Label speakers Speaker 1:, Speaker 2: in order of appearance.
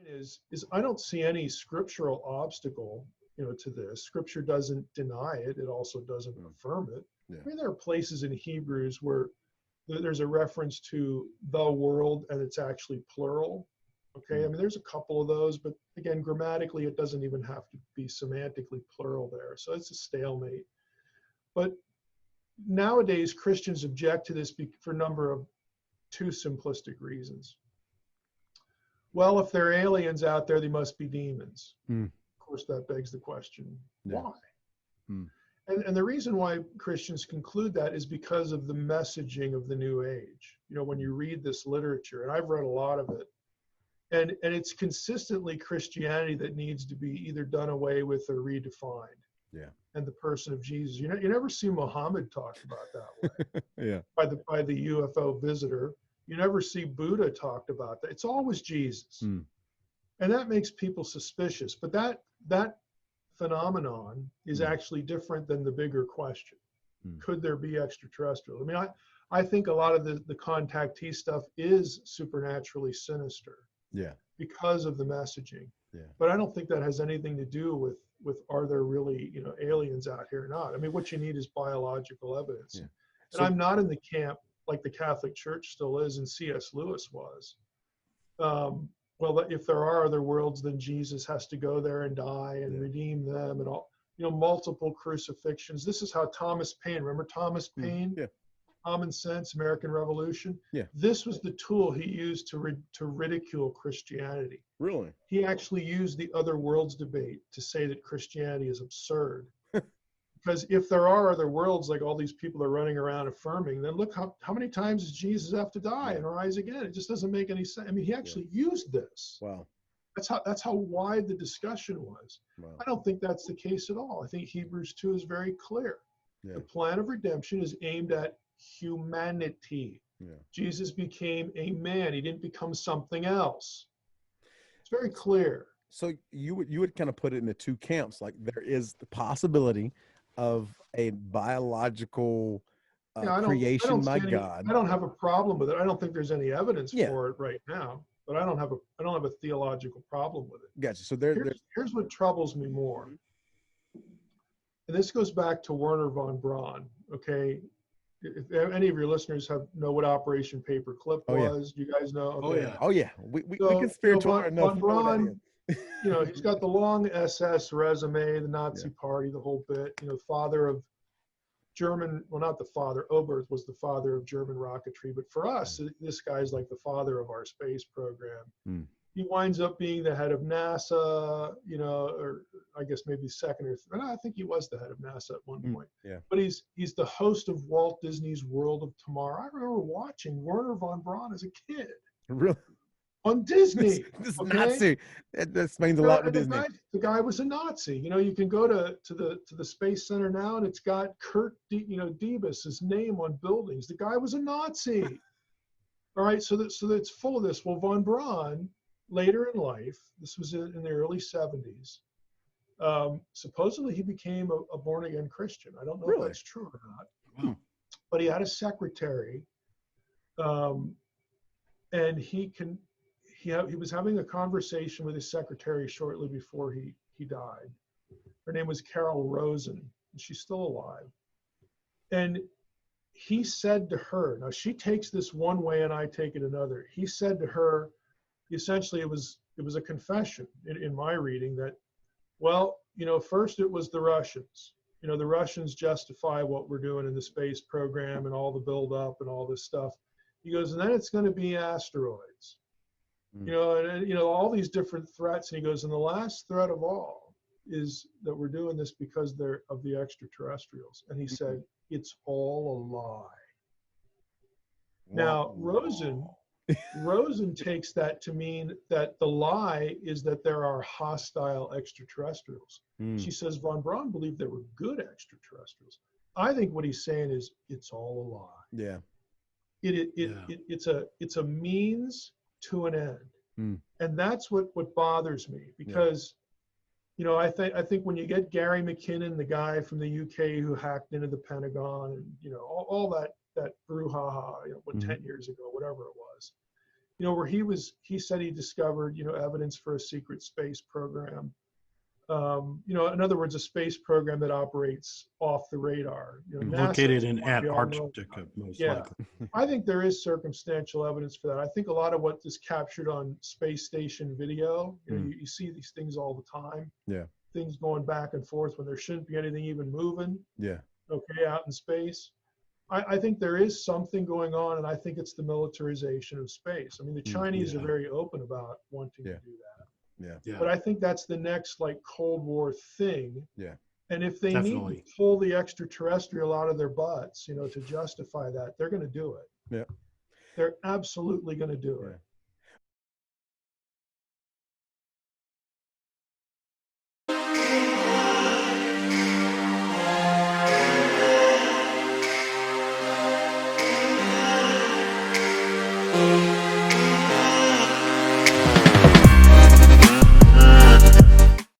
Speaker 1: is I don't see any scriptural obstacle, to this. Scripture doesn't deny it. It also doesn't affirm it.
Speaker 2: Yeah.
Speaker 1: I mean, there are places in Hebrews where there's a reference to the world and it's actually plural. Okay. I mean, there's a couple of those, but again, grammatically, it doesn't even have to be semantically plural there. So it's a stalemate. But nowadays, Christians object to this for a number of two simplistic reasons. Well, if there are aliens out there, they must be demons. Of course, that begs the question, why? And the reason why Christians conclude that is because of the messaging of the New Age. When you read this literature, and I've read a lot of it, and it's consistently Christianity that needs to be either done away with or redefined.
Speaker 2: Yeah.
Speaker 1: And the person of Jesus. You never see Muhammad talked about that way.
Speaker 2: Yeah.
Speaker 1: By the UFO visitor. You never see Buddha talked about that. It's always Jesus. And that makes people suspicious. But that phenomenon is actually different than the bigger question. Could there be extraterrestrials? I mean, I think a lot of the contactee stuff is supernaturally sinister.
Speaker 2: Yeah.
Speaker 1: Because of the messaging.
Speaker 2: Yeah.
Speaker 1: But I don't think that has anything to do with are there really, aliens out here or not? I mean, what you need is biological evidence.
Speaker 2: Yeah.
Speaker 1: And I'm not in the camp like the Catholic Church still is and C.S. Lewis was. Well, if there are other worlds, then Jesus has to go there and die and redeem them and all, multiple crucifixions. This is how Thomas Paine, remember Thomas Paine?
Speaker 2: Yeah.
Speaker 1: Common Sense, American Revolution.
Speaker 2: Yeah.
Speaker 1: This was the tool he used to ridicule Christianity.
Speaker 2: Really?
Speaker 1: He actually used the other worlds debate to say that Christianity is absurd. Because if there are other worlds, like all these people are running around affirming, then look how many times does Jesus have to die and rise again? It just doesn't make any sense. I mean, he actually used this.
Speaker 2: Wow.
Speaker 1: That's how wide the discussion was.
Speaker 2: Wow.
Speaker 1: I don't think that's the case at all. I think Hebrews 2 is very clear.
Speaker 2: Yeah.
Speaker 1: The plan of redemption is aimed at humanity.
Speaker 2: Yeah.
Speaker 1: Jesus became a man. He didn't become something else. It's very clear.
Speaker 2: So you would kind of put it into two camps. Like there is the possibility of a biological creation by God.
Speaker 1: I don't have a problem with it. I don't think there's any evidence for it right now, but I don't have a theological problem with it.
Speaker 2: Gotcha. So
Speaker 1: here's what troubles me more. And this goes back to Werner von Braun. Okay. If any of your listeners know what Operation Paperclip was, you guys know? Okay.
Speaker 2: Oh yeah. We can spiritual enough.
Speaker 1: Von Braun, he's got the long SS resume, the Nazi party, the whole bit, father of German, well, not the father, Oberth was the father of German rocketry, but for us, this guy's like the father of our space program. He winds up being the head of NASA, or I guess maybe second or third. I think he was the head of NASA at one point.
Speaker 2: Yeah.
Speaker 1: But he's the host of Walt Disney's World of Tomorrow. I remember watching Werner von Braun as a kid.
Speaker 2: Really?
Speaker 1: On Disney.
Speaker 2: This Nazi. That explains a lot with Disney.
Speaker 1: The guy was a Nazi. You can go to the Space Center now, and it's got Kurt, Debus' name on buildings. The guy was a Nazi. All right, so it's full of this. Well, von Braun, later in life, this was in the early 70s, supposedly he became a born-again Christian. I don't know if that's true or not.
Speaker 2: Wow.
Speaker 1: But he had a secretary, and he was having a conversation with his secretary shortly before he died. Her name was Carol Rosen, and she's still alive. And he said to her, now she takes this one way and I take it another. He said to her, essentially it was a confession in my reading that, well, first it was the Russians. The Russians justify what we're doing in the space program and all the buildup and all this stuff. He goes, and then it's going to be asteroids. And all these different threats. And he goes, and the last threat of all is that we're doing this because they're of the extraterrestrials. And he said, it's all a lie. Now, Rosen takes that to mean that the lie is that there are hostile extraterrestrials. She says von Braun believed there were good extraterrestrials. I think what he's saying is it's all a lie.
Speaker 2: Yeah.
Speaker 1: It's a means to an end. And that's what bothers me, because I think when you get Gary McKinnon, the guy from the UK who hacked into the Pentagon, and all that brouhaha, 10 years ago, whatever it was, where he said he discovered, evidence for a secret space program. In other words, a space program that operates off the radar.
Speaker 3: Located in Antarctica, most likely.
Speaker 1: I think there is circumstantial evidence for that. I think a lot of what is captured on space station video, you see these things all the time.
Speaker 2: Yeah.
Speaker 1: Things going back and forth when there shouldn't be anything even moving.
Speaker 2: Yeah.
Speaker 1: Okay, out in space. I think there is something going on, and I think it's the militarization of space. I mean, the Chinese are very open about wanting to do that.
Speaker 2: Yeah.
Speaker 1: But I think that's the next like Cold War thing.
Speaker 2: Yeah.
Speaker 1: And if they need to pull the extraterrestrial out of their butts, to justify that, they're going to do it.
Speaker 2: Yeah.
Speaker 1: They're absolutely going to do it.
Speaker 4: Yeah.